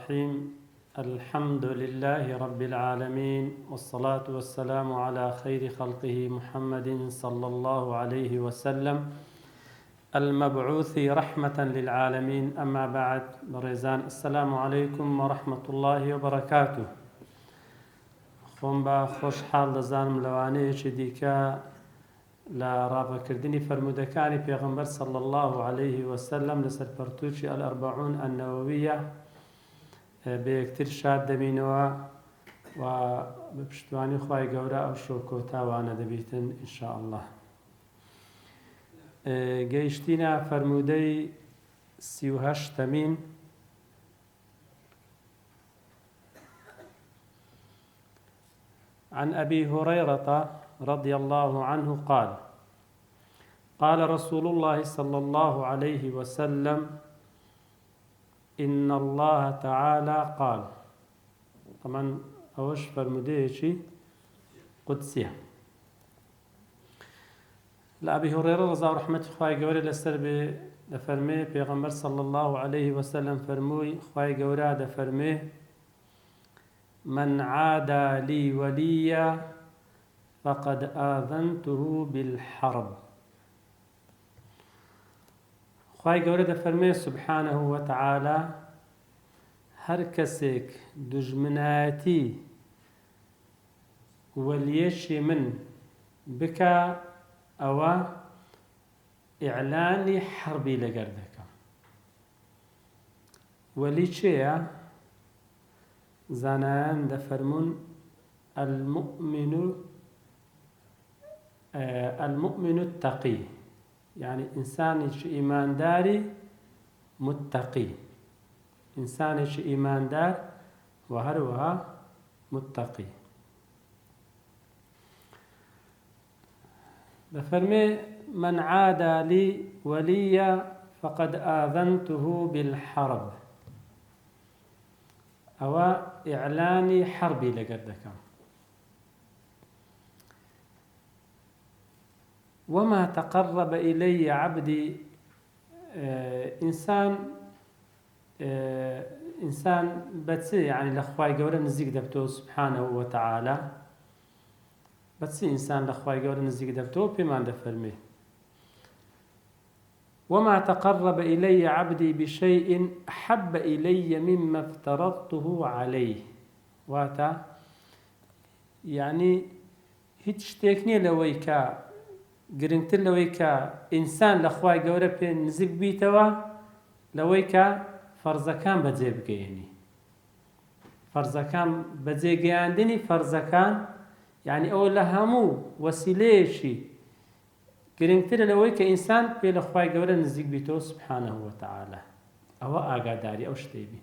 الرحيم. الحمد لله رب العالمين، والصلاة والسلام على خير خلقه محمد صلى الله عليه وسلم المبعوث رحمة للعالمين. أما بعد، بريزان السلام عليكم ورحمة الله وبركاته. خۆم بە خۆشحاڵ دەزانم لەوانەیەکی دیکە لە ڕابەکردنی فەرمودەکانی پێغەمبەر صلی الله عليه وسلم لەسەر پەرتووکی الأربعون النوویە بە یەکتر شاد دەبینەوە و بە پشتیوانی خوای گەورە ئەو شۆکۆتاوانە دەبیتن ئینشاء الله. گەیشتینە فەرمودەی 38ەمین عن أبي هريرة رضي الله عنه قال: قال رسول الله صلى الله عليه وسلم: إن الله تعالى قال. طبعا أوش فرموديشي قدسية لأبي هريرة رضي الله رحمة خواهي قوري لسر دفرمي بيغمبر صلى الله عليه وسلم فرموي خواهي قورا دفرمي: من عادى لي وليا فقد آذنته بالحرب. خواهي قوري دفرمي سبحانه وتعالى هر کەسێک دژمنایەتی وەلیەشی من بکە ئەوە ئیعلانی حەربی لەگەر دەکەم. وەلی چێیە؟ زانایان دەفەرمون المؤمن التقي، يعني ئینسانێکی ئیمانداری متقی، ئینسانێکی ئیماندار و هەروەها متقی. دەفەرمێ: من عادى لي وليا فقد آذنته بالحرب. ئەوە ئیعلانی حەربی لەگەر دەکەم. وما تقرب إلي عبدي. ئینسان بەچی يعني لەخوای گەورە نزیک دەبتەوە سبحانه وتعالى؟ بەچی ئینسان لەخوای گەورە نزیک دەبتەوە؟ پێمان دەفەرمێ: وما تقرب إلي عبدي بشيء أحب إلي مما افترضته عليه. واتا يعني هیچ شتێک نییە لەوەی کە گرنگتر لەوەی کە ئینسان لەخوای گەورە پێ نزیک بیتەوە لەوەی کە فەرزەکان بەجێ بگەیەنی. فەرزەکان بەجێگەیاندنی فەرزەکان یعنی ئەوە لە هەموو وەسیلەیەکی گرنگترە لەوەی کە ئینسان پێ لەخوای گەورە نزیک بیتەوە سبحانه وتعالى. ئەوە ئاگاداری ئەو شتەی بی.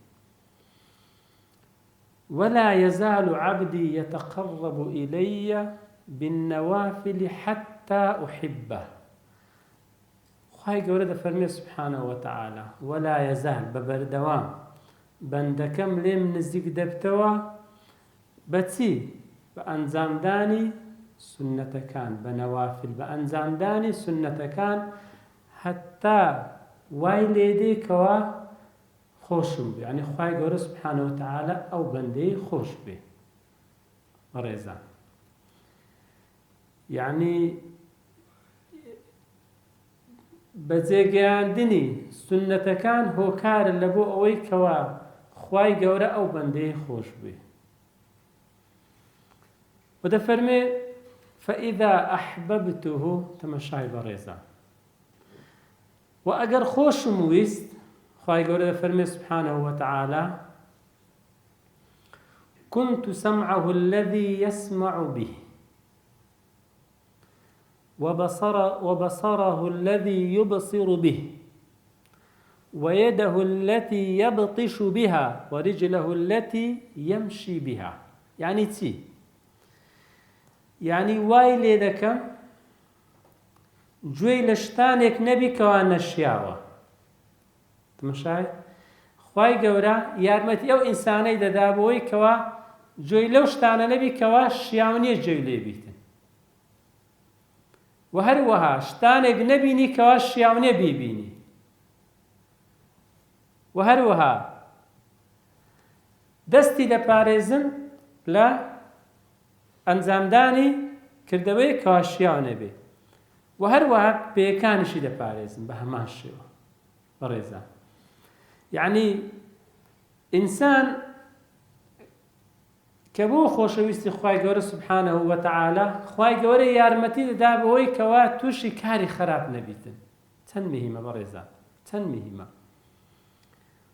ولا يزال عبدي يتقرب إلي بالنوافل حتى أحبه. خواهی گەورە دەفەرمێ سبحانه وتعالى: ولا يزال، بەبەردەوام بەندەکەم لێم نزیک دەبتەوە بەچی؟ بە ئەنجامدانی سنەتەکان، بە نەوافل، بە ئەنجامدانی سنەتەکان هەتا وای لێدێکەوە خۆشم بێ. یعنی خواهی گەورە سبحانه وتعالى ئەو بەندەی خۆش بێ. بەڕێزان، یعنی بەجێگەیاندنی سنەتەکان هۆکارە لە بۆ ئەوەی کەوا خوای گەورە ئەو بەندەی خۆش بێ. و دەفەرمێ: فإذا أحببته، تەماشای بەڕێزان، و ئەگەر خۆشم ویست، خوای گەورە دەفەرمێ سبحانه وتعالى: كنت سمعه الذي يسمع به وبصره الذي يبصر به ويده التي يبطش بها ورجله التي يمشي بها. يعني چی؟ يعني وای لێ دەکەم گوێی لە شتانێک نەبی کەوا نەشیاوە. تماشای خوای گەورە یارمەتی ئەو ئینسانەی دەدا بۆی کەوا گوێی لەو شتانە نەبی کەوا شیاو نییە گوێی لێ بیتن، و هەروەها شتانێک نەبینی کەوا شیاو نییە بیبینی، و هەروەها دەستی دەپارێزم لە ئەنجامدانی کردەوەی کەواشیاوە بێ و هەروەها پێیەکانیشی دەپارێزم بە هەمان شێوە بەڕێزان. یعنی ئینسان کە بۆ خۆشەویستی خوای گەورە سوبحانەهو وەتەعالا خوای گەورە یارمەتی دەدا بەوەی کەوا تووشی کاری خراپ نەبیتن. چەند مهمە بەڕێزان، چەند مهمە.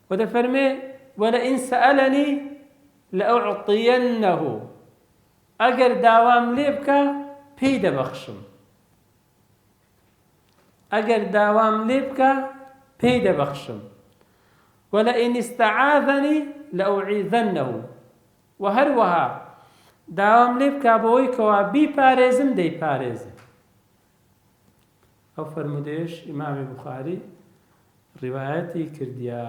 و دەفەرمێ وەلئین سەئەلەنی لەئوعطیەنەهو، ئەگەر داوام لێ بکە پێی دەبەخشم، ئەگەر داوام لێ بکە پێی دەبەخشم. وەلئین ئیستەعاذەنی لەئوعیذەنەهو، و هەروەها داوام لێ بکە بەوەی کەوا بیپارێزم دەیپارێزم. ئەو فەرمودەیەش ئیمامی بوخاری ڕیوایەتی کردیە.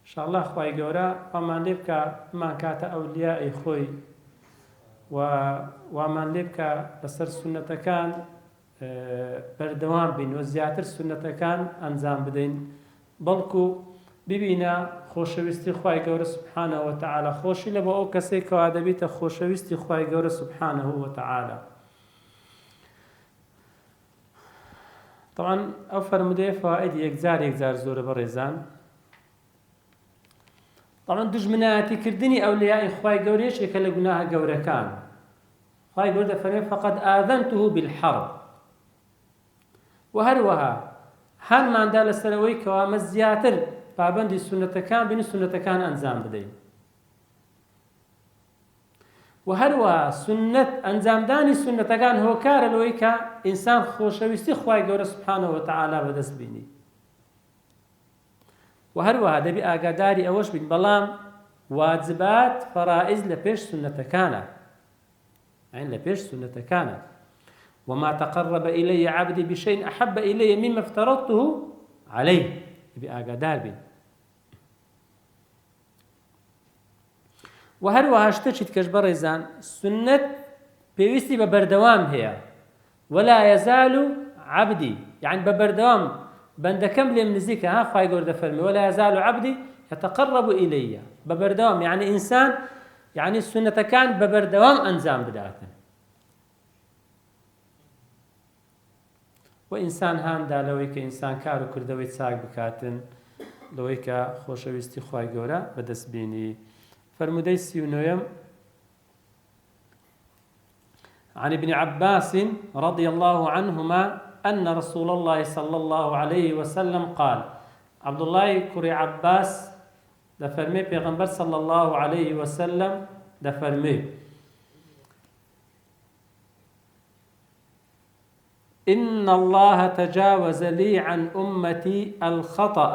ئینشاءالله خوای گەورە ئەمان لێ بکە بمان کاتە ئەولیای خۆی و وامان لێ بکە لەسەر سونەتەکان بەردەوام بین و زیاتر سونەتەکان ئەنجام بدەین، بەڵکو ببینە خۆشەویستی خوای گەورە سوبحانەهو وەتەعالا خۆشی لە بۆ ئەو کەسێک کەوا دەبیتە خۆشەویستی خوای گەورە سوبحانەهو وەتەعالا. طبعا ئەو فەرمودەیە فەوائیدی یەکجار زۆرە بەڕێزان. طبعا دژمنایەتیکردنی ئەولیای خوای گەورە یەکێکە لە گوناهە گەورەکان. خوای گەورە دەفەرمێ فەقەد ئاذەنتوه بالحەرب، و هەروەها هەرماندا لەسەرەوەی کەوا ئەمە زیاتر پابەندی سونەتەکان بین و سونەتەکان ئەنجام بدەین، و هەروەها سنت ئەنجامدانی سونەتەکان هۆکارە لەوەی کە ئینسان خۆشەویستی خوای گەورە سوبحانەهو وەتەعالا بەدەست بینی، و هەروەها دەبی ئاگاداری ئەوەش بین بەڵام واجبات فەرائز لە پێش سونەتەکانە، عین لە پێش سونەتەکانە. وما تقرب إلي عبدي بشيء أحب إلي مما افترضته عليه، دەبی ئاگادار بین. و هەروەها شتێکیت کەش بەڕێزان سنت پێویستی بە بەردەوام هەیە. ولا يزال عبدي، يعني بەبەردەوام بەندەکەم لێم نزیکە. ها خوای گەورە دەفەرمێ ولا يزال عبدي يتقرب إلي، بەبەردەوام يعني ئینسان يعني سنەتەکان بەبەردەوام ئەنجام بداتن. و ئینسان هاندا لەوەی کە ئینسان کار و کردەوەی چاک بکاتن، لەوەی کە خۆشەویستی خوای گەورە بەدەست بینی. فرمودەی 39 عن ابن عباس رضي الله عنهما أن رسول الله صلى الله عليه وسلم قال، عبد الله كري عباس دفرمي پیغمبر صلى الله عليه وسلم دفرمي إن الله تجاوز لي عن أمتي الخطأ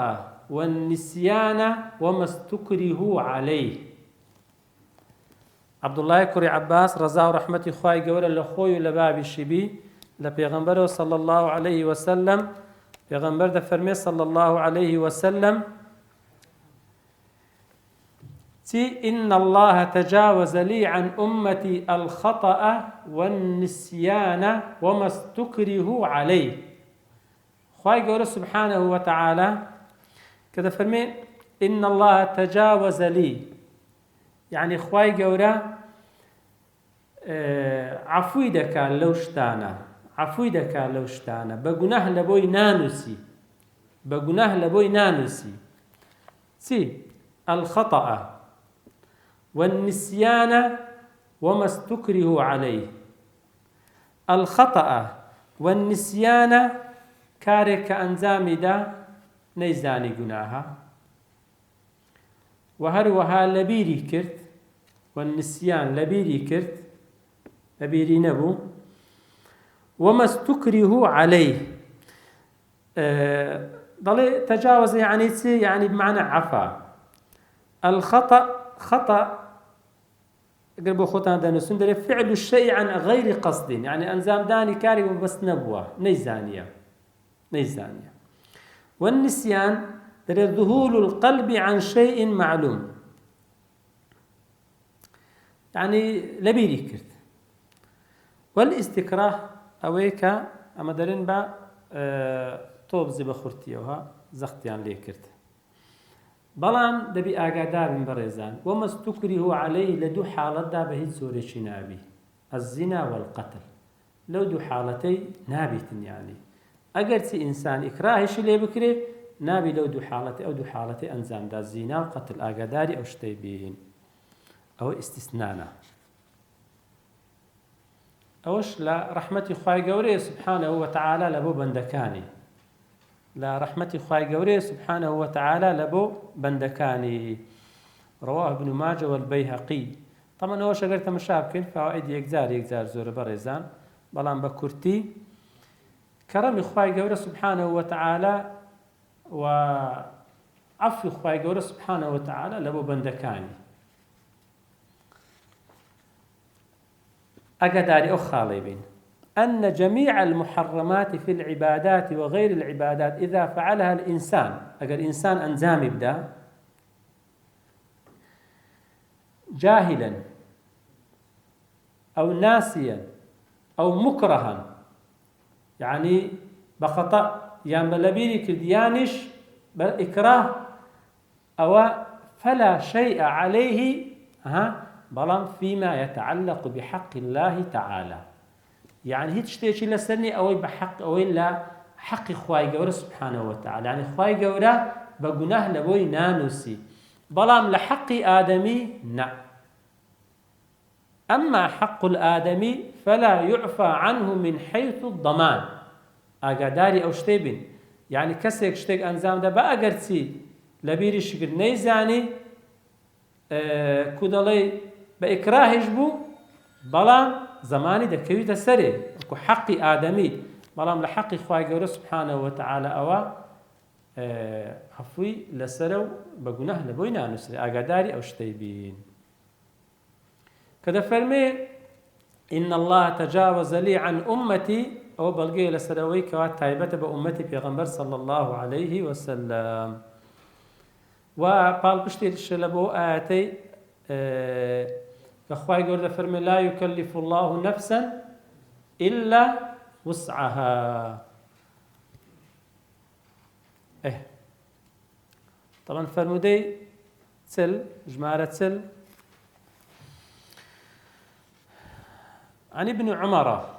والنسيان وما استكرهوا عليه. عبد الله كري عباس رضا ورحمة خواي قولا لخوي لبابي الشبي لبيغمبره صلى الله عليه وسلم، بيغمبر دفرمي صلى الله عليه وسلم إن الله تجاوز لي عن أمتي الخطأ والنسيان وما استكرهوا عليه. خواي قولا سبحانه وتعالى كذا فرمي إن الله تجاوز لي، يعني خواي قولا عفوي دكا لو شتانا، عفوي دكا لو شتانا بقناه لبوي نانوسي، بقناه لبوي نانوسي الخطأ والنسيان وما استكرهوا عليه. الخطأ والنسيان كارك أنزامي دا نيزاني قناها، وهروها لبيري كرت، والنسيان لبيري كرت لبيري نبو، وما استكرهوا عليه ضل تجاوز يعني بمعنى عفا. الخطأ خطأ قربوا خطأ دانسون دل فعل الشيء عن غير قصد، يعني أنزام داني كاري بس نبوة نيزانية. والنسيان دل ذهول القلب عن شيء معلوم، يعني لبيري كرت. والاستكراه أويكا أما درين با توب زي بخورتيوها زختيان ليه كرت. بەڵام دەبی ئاگادارن بەڕێزان وەمە استوکریه عەلەیه لە دوو حاڵەتدا بە هیچ زۆرێکی نابی الزنا والقتل لەو دوو حاڵەتەی نابیتن یانی ئەگەر چی ئینسان ئیکراهیشی لێ بکرێ نابی لەو دوو حاڵەتە ئەو دوو حاڵەتەی ئەنجامدا زینا و قەتل ئاگاداری ئەو شتەی بین ئەوە ئیستیسنانە ئەوەش لە ڕەحمەتی خوای گەورەیە سبحانه وتعالى لە بۆ بەندەکانی لا رحمة خواي قوري سبحانه وتعالى لبو بندكاني رواه ابن ماجه والبيهقي طبعا هو شجرة مشابكين فوائد يكزار زور بريزان بلان بكرتي كرم خواي قوري سبحانه وتعالى وعفو خواي قوري سبحانه وتعالى لبو بندكاني أقداري أو خالبين أن جميع المحرمات في العبادات وغير العبادات إذا فعلها الإنسان أجر إنسان أنزام يبدأ جاهلا أو ناسيا أو مكرها يعني بخطأ يعني بلبيري كرديانش بالإكراه أو فلا شيء عليه بلان فيما يتعلق بحق الله تعالى يعني هيك شتيشي لسني أوي بحق أوي لا حق خواي جورا سبحانه وتعالى يعني خواي جورا بجناه لبوي نانوسي بلام لحق آدمي نا أما حق الآدمي فلا يعفى عنه من حيث الضمان أقداري أو شتيبين يعني كسيك شتيك أنزام ده بأقرتي لبيري شكر نيزاني كودالي بإكراهش بو بلام زماني دەکەویتە سەرێ وەکو حەقی ئادەمی بەڵام لە حەقی خوای گەورە سبحانه وتعالى ئەوە عەفوی لەسەرە و بە گوناه لە بۆی نانووسێ ئاگاداری ئەو شتەی بین کە دەفەرمێ إن الله تجاوز لي عن أمتي أو بلغي لسروي كوات تايبة بأمتي بيغمبر صلى الله عليه وسلم وقال بشتي الشلبو آتي فخواي قرد فرمي لا يكلف الله نفسا إلا وسعها طبعا فرمودي تسل جمارة تسل عن ابن عمر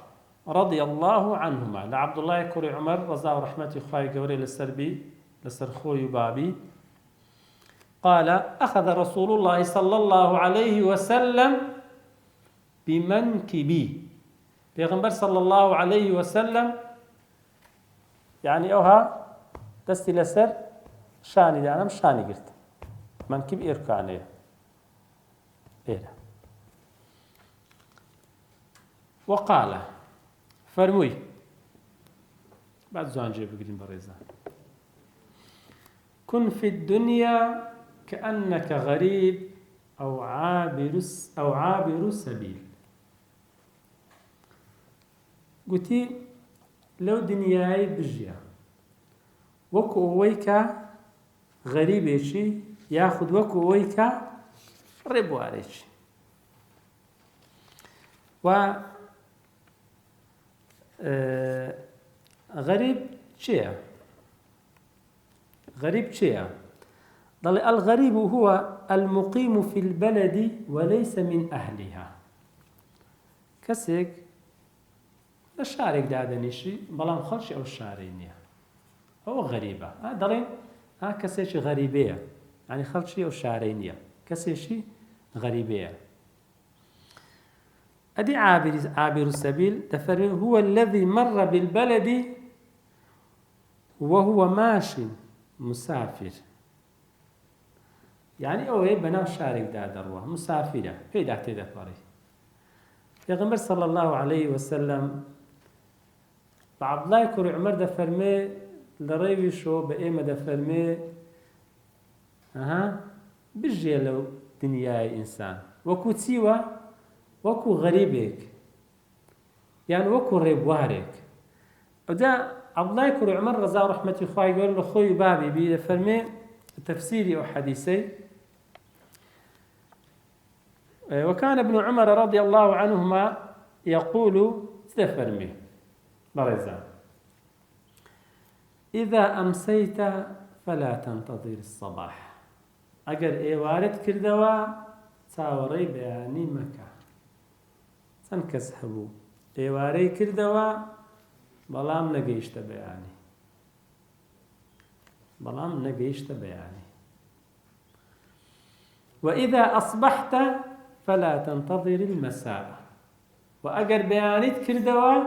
رضي الله عنهما لعبد الله كوري عمر رضا ورحمة خواي قوري للسربي لسرخوي بابي قال أخذ رسول الله صلى الله عليه وسلم بمنكبي پیغمبر صلى الله عليه وسلم يعني أوها دستي لسر شاني دي أنا مش شاني قلت منكب إركانية وقال فرموي بعد زوان جيب قديم بريزان كن في الدنيا كأنك غريب أو عابر سبيل قلتي لو دنياي بجيا وكو ويكا غريبيشي ياخذ وكو ويكا ربواريشي و غريب شيء غريب شيء ضل الغريب هو المقيم في البلد وليس من أهلها كسيك الشارك دادنيشي بلام خلشي أو الشارينية هو غريبة ضلين كسيش غريبية يعني خلشي أو الشارينية كسيشي غريبية أدي عابر السبيل تفرق هو الذي مر بالبلد وهو ماشي مسافر يعني أوه بناو شارك دا دروه مسافرة بيدا تيدا فاري پیغمبر صلى الله عليه وسلم عبد الله كوري عمر دا فرمي لريوي شو بإيمة دا فرمي بجي لو دنياي إنسان وكو تسيوه وكو غريبك يعني وكو ريبوارك ودا عبد الله كوري عمر رضا رحمة الله يقول له خوي بابي بيدا فرمي تفسيري أو حديثي وكان ابن عمر رضي الله عنهما يقول تفرمي برزان إذا أمسيت فلا تنتظر الصباح ئەگەر ئێوارت کردەوە چاوەڕێی بەیانی مەکە. چەند کەس هەبوو ئێوارەی کردەوە بەڵام نەگەیشتە بەیانی. وإذا أصبحت فلا تنتظر المساء. وأجر بيانيت كردوا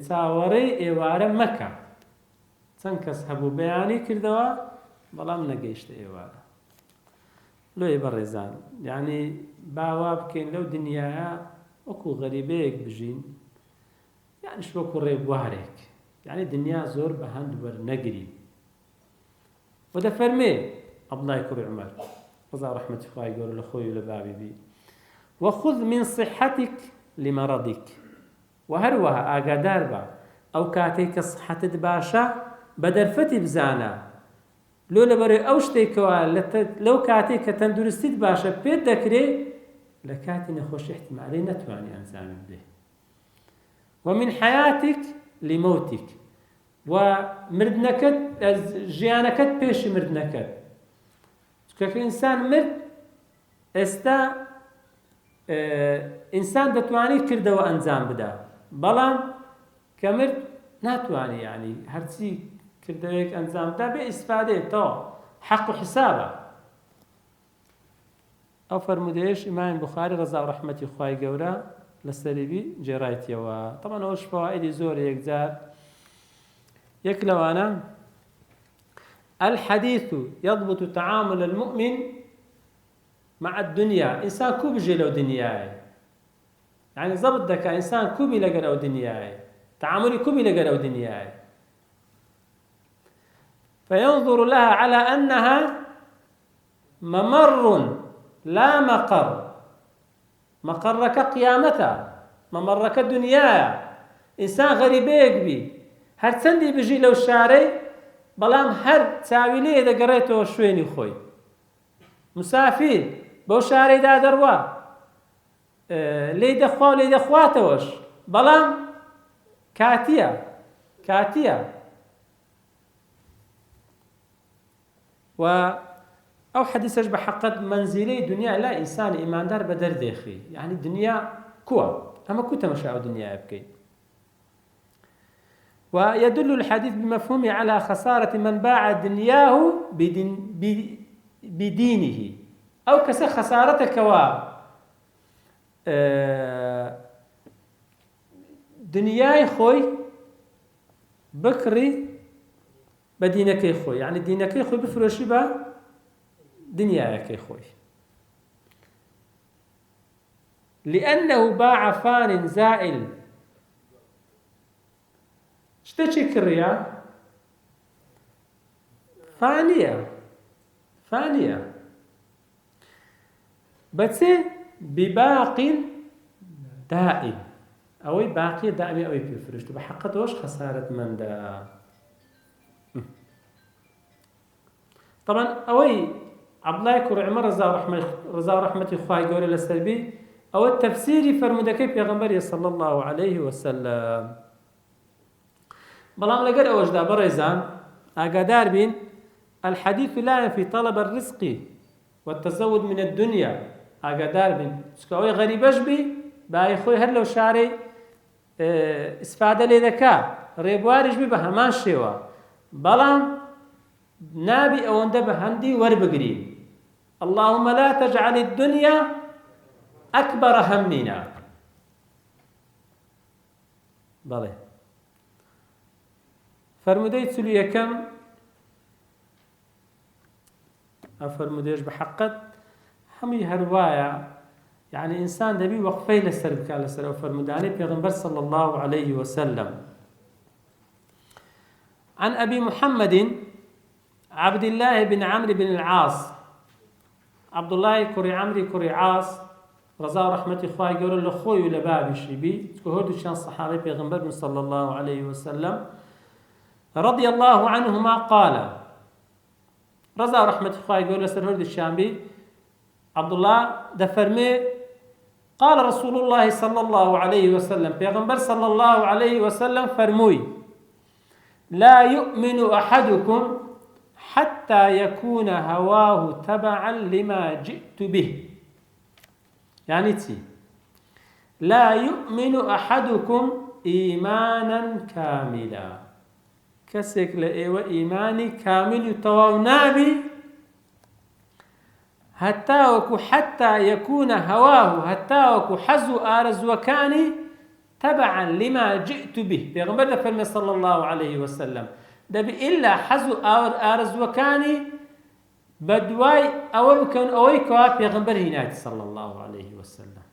تاوري إيوارا مكة تنكس هبو بياني كردوا بلام نقيشت إيوارا لو يبرزان يعني باواب كين لو دنيا وكو غريبيك بجين يعني شو وكو ريبواريك يعني دنيا زور بهند ورنقري وده فرمي عبد الله كري عمر رضا رحمة الله يقول لأخوي ولبابي بي وخذ من صحتك لمرضك وهروها آقادار با أو كاتيك صحتت باشا بدرفتي بزانا لو لبري أوشتيكوا لو كاتيك تندرستيت باشا بيت دكري لكاتي نخوش احتمالي نتواني أنزام به ومن حياتك لموتك ومردنكت جيانكت بيش مردنكت كإنسان مرد استا إنسان دتواني كرده وأنزام بدا بلام كمرد ناتواني يعني هرسي كرده هيك أنزام بدا بإستفادة تو حق حسابه أو فرموديش إمام البخاري رضا ورحمة إخوائي قورا للسريبي جرايتي طبعا هوش فوائد زور يكزار يكلوانا الحديث يضبط تعامل المؤمن مع الدنيا. إنسان كوب جلو دنياي يعني ضبط دكا إنسان كوبي لقرأو دنياي تعاملي كوبي لقرأو دنياي فينظر لها على أنها ممر لا مقر مقرك قيامتها ممرك الدنيا. إنسان غريبيك بي هر سندي بجي لو الشاري بلام هر تاويلي إذا قريته شويني خوي مسافر بو شاري دا دروا لي دخوا لي دخواتوش بلام كاتيا و أو حديثش بحقت منزلي دنيا لا إنسان إيمان دار بدر ديخي يعني الدنيا كوا أما كنت مشاعر دنيا يبكي. ويدل الحديث بمفهومه على خسارة من باع دنياه بدينه أو كسر خسارتك دنياي خوي بكري بدينك خوي يعني دينك خوي بفروشي با دنياك خوي لأنه باع فان زائل. شتشي كريا فانية بس بباق دائم أو باقي دائم أو بيفرش تبقى حقتوش خسارة من دا. طبعا أوي عبد الله كري عمر رضا رحمة إخوائي قولي للسلبي أو التفسيري فرمودكي بيغمبري صلى الله عليه وسلم بلام لقد أوجد بريزان أقدار بين الحديث لا في طلب الرزق والتزود من الدنيا أقدار بين سكوي غريبش بي باي خوي هر لو شاري استفادة لذكاء ريبوارج بي بهمان شوا بلام نابي أونده بهندي وربقري اللهم لا تجعل الدنيا أكبر همنا بلى فرموديت سلوية كم أفرموديش بحقت همي هرواية يعني إنسان دبي وقفي لسربك على سر أفرموداني بيغنبر صلى الله عليه وسلم. عن أبي محمد عبد الله بن عمرو بن العاص عبد الله كري عمري كري عاص رضا رحمة إخوائي يقولوا لأخوي ولبابي شبي كهودو شان صحابي بيغنبر صلى الله عليه وسلم رضي الله عنهما قال رضا رحمة إخوائي يقولوا سرهود الشامبي عبد الله دفرمي قال رسول الله صلى الله عليه وسلم بيغنبر صلى الله عليه وسلم فرموي لا يؤمن أحدكم حتى يكون هواه تبعا لما جئت به. يعني تي لا يؤمن أحدكم إيمانا كاملا، كسك لإيوة إيماني كامل تواو نابي حتى يكون هواه حتى وكو حزو آرز وكاني تبعا لما جئت به. بيغمبر فرمي صلى الله عليه وسلم دبي إلا حزو آرز وكاني بدواي أول كان أويكوا بيغمبر هناك صلى الله عليه وسلم.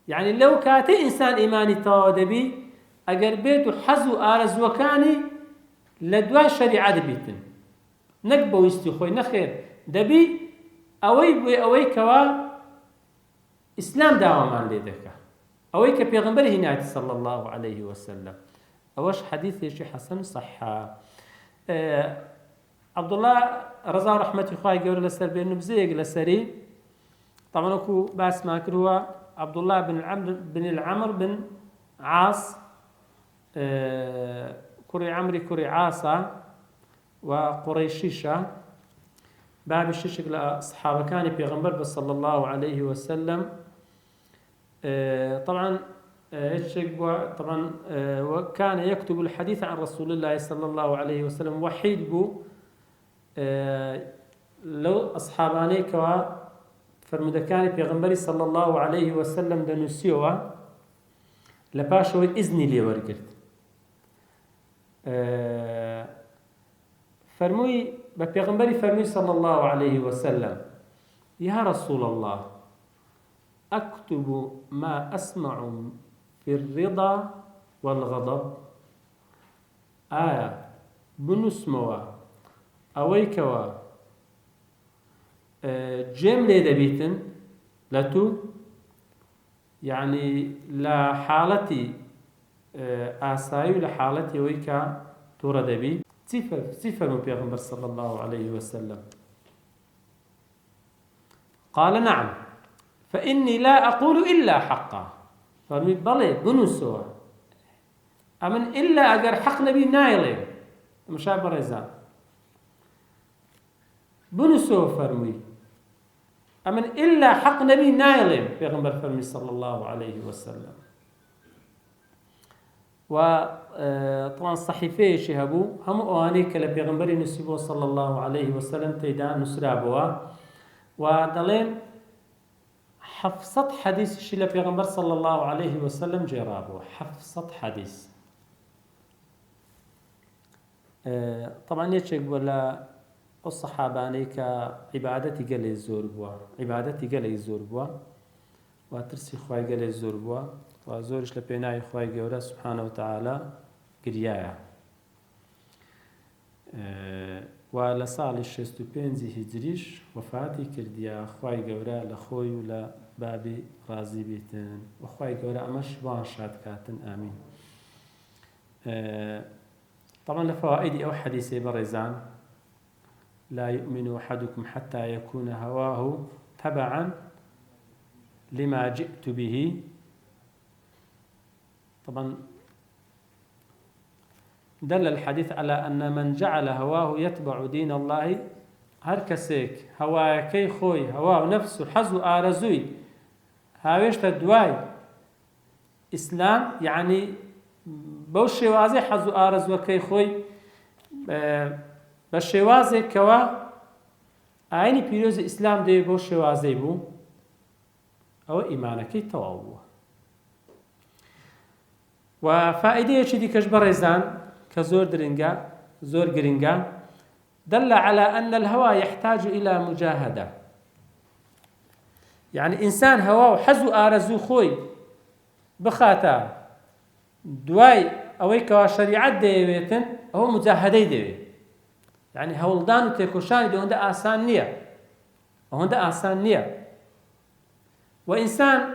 يعني لو كاتي إنسان إيماني تودبي أجر بيتو حزو آرز وكاني لدواي شريعة دبيتن نقبو يستخوي نخير دبي أوي كوا إسلام داومان لذكا أوي كبيغمبر هناك صلى الله عليه وسلم. أوش حديث يشي حسن صحة عبد الله رضا رحمة الله يقول لسر بين نبزيق لسري. طبعا أكو باس ما كروا عبد الله بن العمر بن عاص كري عمري كري عاصة وقريشيشة باب الشيشك لأصحاب كان بيغمبر صلى الله عليه وسلم. طبعا طبعا وكان يكتب الحديث عن رسول الله صلى الله عليه وسلم وحيد بو لو أصحاباني كوا فرمدكان بيغمبري صلى الله عليه وسلم دنسيوا لباشو إذني لي ورقرت فرموي بيغمبري فرمي صلى الله عليه وسلم يا رسول الله أكتب ما أسمع في الرضا والغضب بنسموا أويكوا جيم لي دبيتن لتو يعني لا حالتي آساي ولا حالتي ويكا تورا دبي صفر من بيغمبر صلى الله عليه وسلم. قال نعم فإني لا أقول إلا حقا. فرمي بلي بنسوا أمن إلا أجر حق نبي نايلين مشابه رزان بنسوا فرمي أمن إلا حق نبي نايلين بيغمبر فرمي صلى الله عليه وسلم. وطبعا صحيفه شهبو هم أوانيك لبيغمبري نسيبه صلى الله عليه وسلم تيدان نسرابوا ودلين حفصة حديث شي لبيغمبر صلى الله عليه وسلم جرابوا حفصة حديث. طبعا يتشك ولا الصحاباني كعبادتي قال الزور بوا عبادتي قال الزور بوا وترسي خواي قال الزور بوا وزورش لبيناي خواي قولا سبحانه وتعالى قريايا. ولصال الشستو بينزي هجريش وفاتي كرديا خواي قولا لخوي ولا بابي رازي بيتن وخواي قولا أمش بانشاد كاتن آمين. طبعا لفوائد أو حديثي برزان لا يؤمن أحدكم حتى يكون هواه تبعا لما جئت به. طبعا دل الحديث على أن من جعل هواه يتبع دين الله هركسيك هواكي خوي هواه نفسه حزو آرزوي هاويشت دواي إسلام يعني بوشيوازي حزو آرزوكي خوي بشيوازي كوا عيني بيروز إسلام دي بوشيوازي بو أو إيمانكي تواوه. وفائدة يشدي كجبر ريزان كزور درينجا زور جرينجا دل على أن الهوى يحتاج إلى مجاهدة. يعني إنسان هواه حزو آرزو خوي بخاتا دواي أويكا شريعة ديويتن هو مجاهدة ديوي. يعني هولدان وتيكوشان دي هندا آسان نية وهندا آسان نية. وإنسان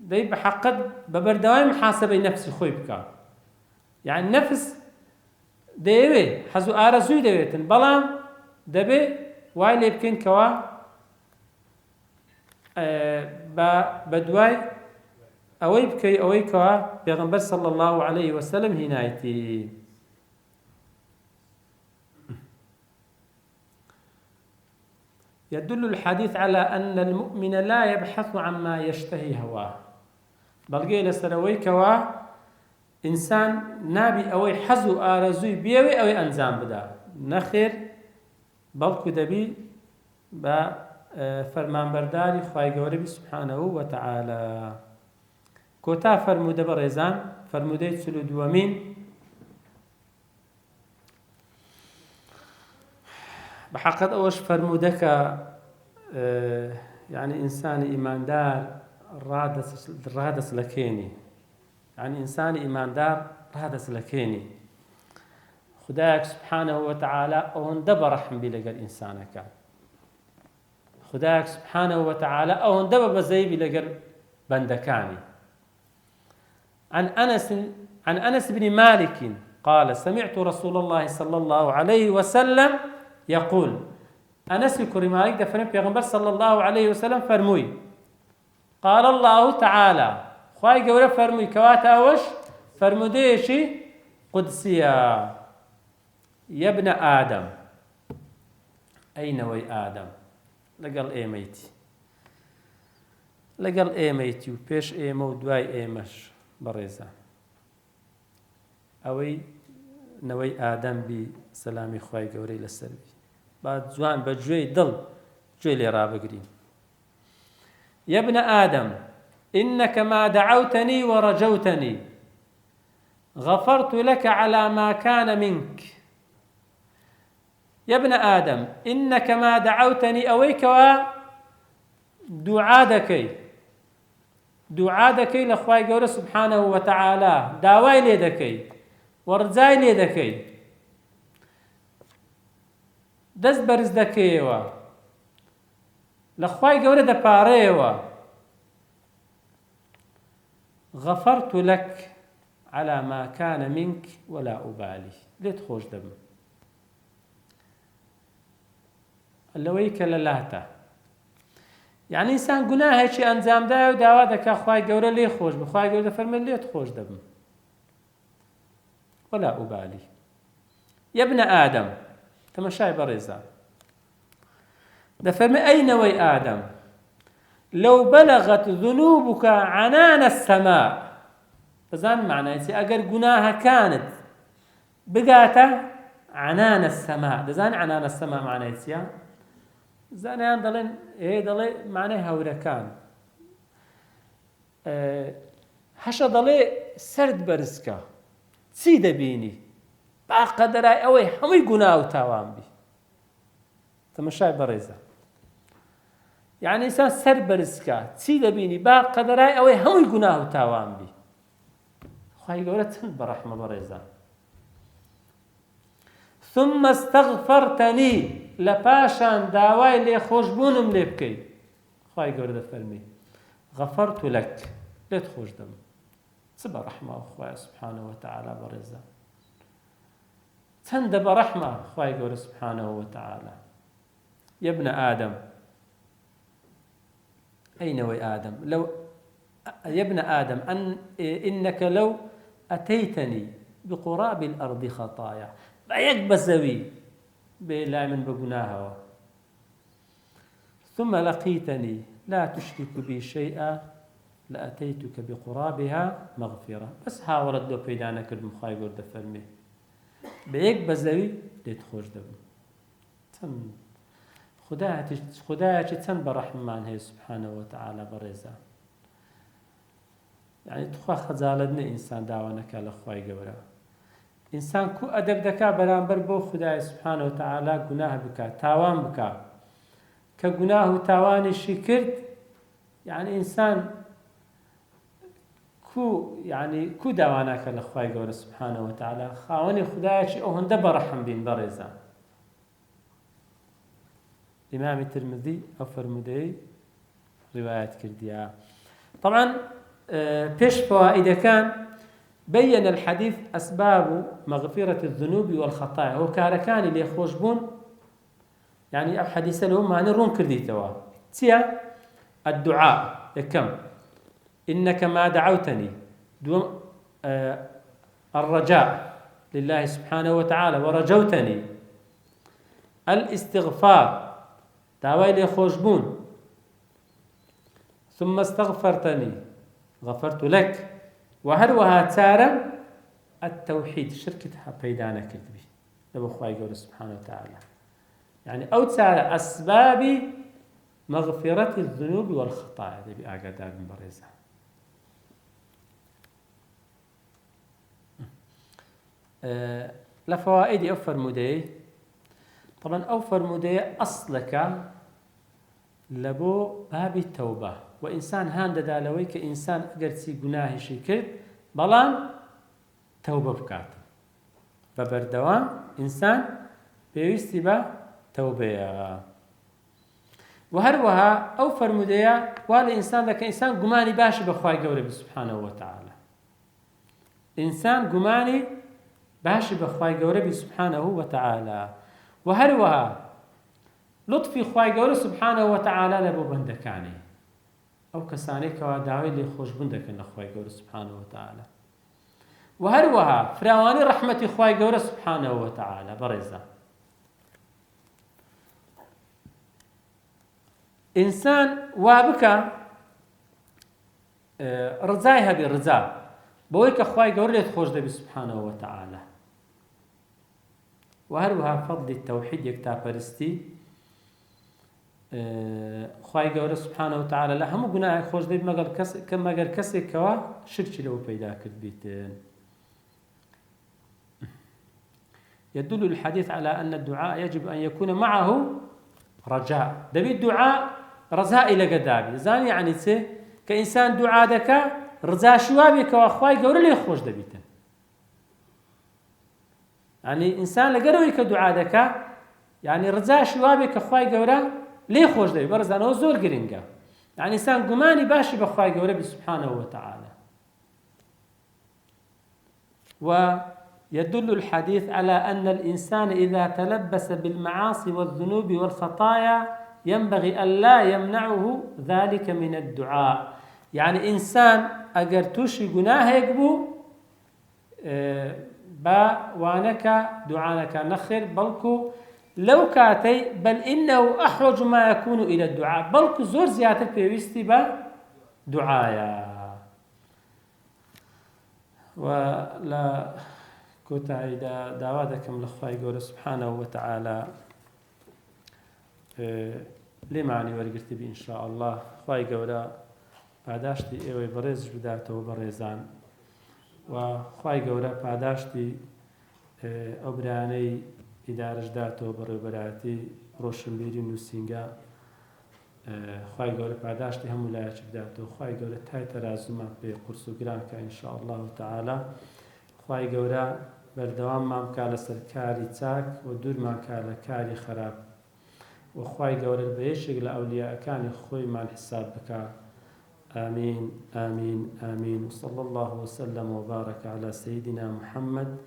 دي بحقد ببردواي محاسبة نفسي خوي بكا. يعني نفس ديوي حزو آرزوي ديويتن بلان دبي واي ليبكين كوا بدواي أوي بكي أوي كوا بيغمبر صلى الله عليه وسلم هنايتي. يدل الحديث على أن المؤمن لا يبحث عما يشتهي هواه بلغي لسرويكوا إنسان نابي أوي حزو آرزوي بيوي أوي أنزام بدا نخير بلكو دبي با فرمان برداري خواهي قوربي سبحانه وتعالى كوتا فرموده بريزان فرموده سلو دوامين بحقت أوش فرمودك يعني إنسان إيمان دار رادس لكيني يعني إنسان إيمان دار رادس لكيني خداك سبحانه وتعالى أون دبر رحم بلقى الإنسان كان خداك سبحانه وتعالى أون دبر بزي بلقى بندكاني عن أنس بن مالك قال سمعت رسول الله صلى الله عليه وسلم يقول أنس كريم مالك دفن بيغمبر صلى الله عليه وسلم فرموي قال الله تعالى خواهي قولة فرموي كواتا وش فرموديشي قدسية يا ابن آدم أين وي آدم لقل إيه ميتي لقل إيه ميتي وبيش إيه مودواي إيه مش بريزان أوي نوي آدم بسلامي خواهي قولي للسلبي بعد زوان بجوي دل جوي لي رابقرين يا ابن آدم إنك ما دعوتني ورجوتني غفرت لك على ما كان منك يا ابن آدم إنك ما دعوتني أويك دعادكي لخواي قول سبحانه وتعالى داواي ليدكي ورزاي ليدكي دەست بەرز دەکەیەوە لە خوای گەورە دەپارەیەوە غەفەرت لەک على ما كان منك ولا أبالي لێت خۆش دەبم لەوەی کە لەلاتە یعنی ئینسان گوناهێکی ئەنجامدایە و داوا دەکا خوای گەورە لێ خۆش بم خوای گەورە دەفەرمێ لێت خۆش دەبم ولا أبالي يا ابن آدم تمشاي بريزا دفهم أين وي آدم لو بلغت ذنوبك عنان السماء فزان معنى أجر جناها كانت بقاتا عنان السماء دزان عنان السماء معنى يا زان يندلن إيه دلي معنى هوركان هشا دلي سرد برزكا تسيد بيني باقدراي أوي همي جناه وتوام بي تمشاي بريزة يعني إنسان سر برزكا تسيد بيني باقدراي أوي همي جناه وتوام بي خواهي قولتن برحمة بريزة ثم استغفرتني لباشان داواي لي خوشبونم لبكي خواهي قولت فرمي غفرت لك لا تخوش دم سبا رحمة أخوة سبحانه وتعالى برزة تند برحمة خواهي قول سبحانه وتعالى يا ابن آدم أين وي آدم لو يا ابن آدم إنك لو أتيتني بقراب الأرض خطايا بيك بزوي بلا من بقناها ثم لقيتني لا تشرك بي شيئا لأتيتك بقرابها مغفرة بس حاولت لو بيدانك المخاي قول دفرمي بيك بزوي ليت خوش دبن تم خدايا تن برحمان هي سبحانه وتعالى برزا يعني تخوا خزالدنا إنسان داوانك على خواي قورا إنسان كو أدب دكا برانبر بو خدايا سبحانه وتعالى قناه بكا تاوان بكا كقناه تاواني شكرت يعني إنسان كو داوانك على خواي قورا سبحانه وتعالى خاوني خدايا شي أو هنده برحم بين برزا الإمام الترمذي أفرمدي روايات كردية طبعا بيش فوائد كان بين الحديث أسباب مغفرة الذنوب والخطايا هو كاركان اللي يخوشبون يعني أو حديث لهم ما نرون كرديتوا تيا الدعاء كم إنك ما دعوتني دوم الرجاء لله سبحانه وتعالى ورجوتني الاستغفار داوای لێخۆشبوون. ثم استغفرتني غفرت لك. وهروها چارەم التوحيد شركت پەیدا نەکردبی لەبۆ خوای گەورە سبحانه وتعالى. يعني ئەو چارە ئەسبابی مغفرة الذنوب والخطايا دەبی ئاگادار بن بەڕێزە. لفوائد أو فرمودية طبعا أو فرمودية أصلك لبو باب التوبة وإنسان هاند دالوي كإنسان أقرسي قناه شكر بلان توبة بكات ببردوان إنسان بيوستي با توبة. وهروها أو فرمودية والإنسان ذاك إنسان قماني باشي بخواي قوري سبحانه وتعالى. إنسان قماني باشي بخواي قوري سبحانه وتعالى. وهروها لطفي خواي قوري سبحانه وتعالى لبو بندكاني أو كساني كواداوي اللي خوش بندك إن خواي قوري سبحانه وتعالى. وهروها فراواني رحمة خواي قوري سبحانه وتعالى برزة. إنسان وابك رزايها بالرزا بويك خواي قوري خوش دبي سبحانه وتعالى. وهروها فضل التوحيد يكتابرستي خواي قوري سبحانه وتعالى لا هم قناع خوش دبي كما قال كسي كوا شرك لو بيدا كتبيتين. يدل الحديث على أن الدعاء يجب أن يكون معه رجاء. دبي الدعاء رزاء إلى قدابي زاني يعني سي كإنسان دعاء دكا رزاء شوابي كواخواي قوري لي خوش دبيتن. يعني إنسان لقروي كدعاء دكا يعني رزاء شوابي كخواي قوري لي خوش دبي برزان هو زور قرنقا. يعني إنسان قماني باشي بخواي قوري سبحانه وتعالى. ويدل الحديث على أن الإنسان إذا تلبس بالمعاصي والذنوب والخطايا ينبغي أن لا يمنعه ذلك من الدعاء. يعني إنسان أجر توشي جناه يقبو با وانك دعانك نخر بلكو لو كاتي بل إنه أحوج ما يكون إلى الدعاء بلكو زور زيادة بيوستي با دعايا. ولا كوتا إذا دعواتكم لخواي قول سبحانه وتعالى لمعني ورقرتي بي إن شاء الله خواهي قولا پاداشتی ئێوەی بەڕێز بداتەوە بەڕێزان و خواهی گەورە پاداشتی ئەو برانەی ئیدارەش داتەوە بەڕێوەبەرایەتی ڕۆشنبیری نووسینگە خواهی گەورە پاداشتی هەموو لایەکی بداتەوە خواهی گەورە تای تەرازومان پێ قورس و گران کە ئین شاء الله تعالی خواهی گەورە بەردەواممان بکا لەسەر کاری چاک و دوورمان کا لە کاری خراپ وخواهي قول البيشق لأولياء كان خوي مع الحساب بك. آمين آمين آمين. وصلى الله وسلم وبارك على سيدنا محمد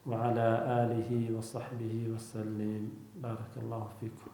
وعلى آله وصحبه وسلم. بارك الله فيكم.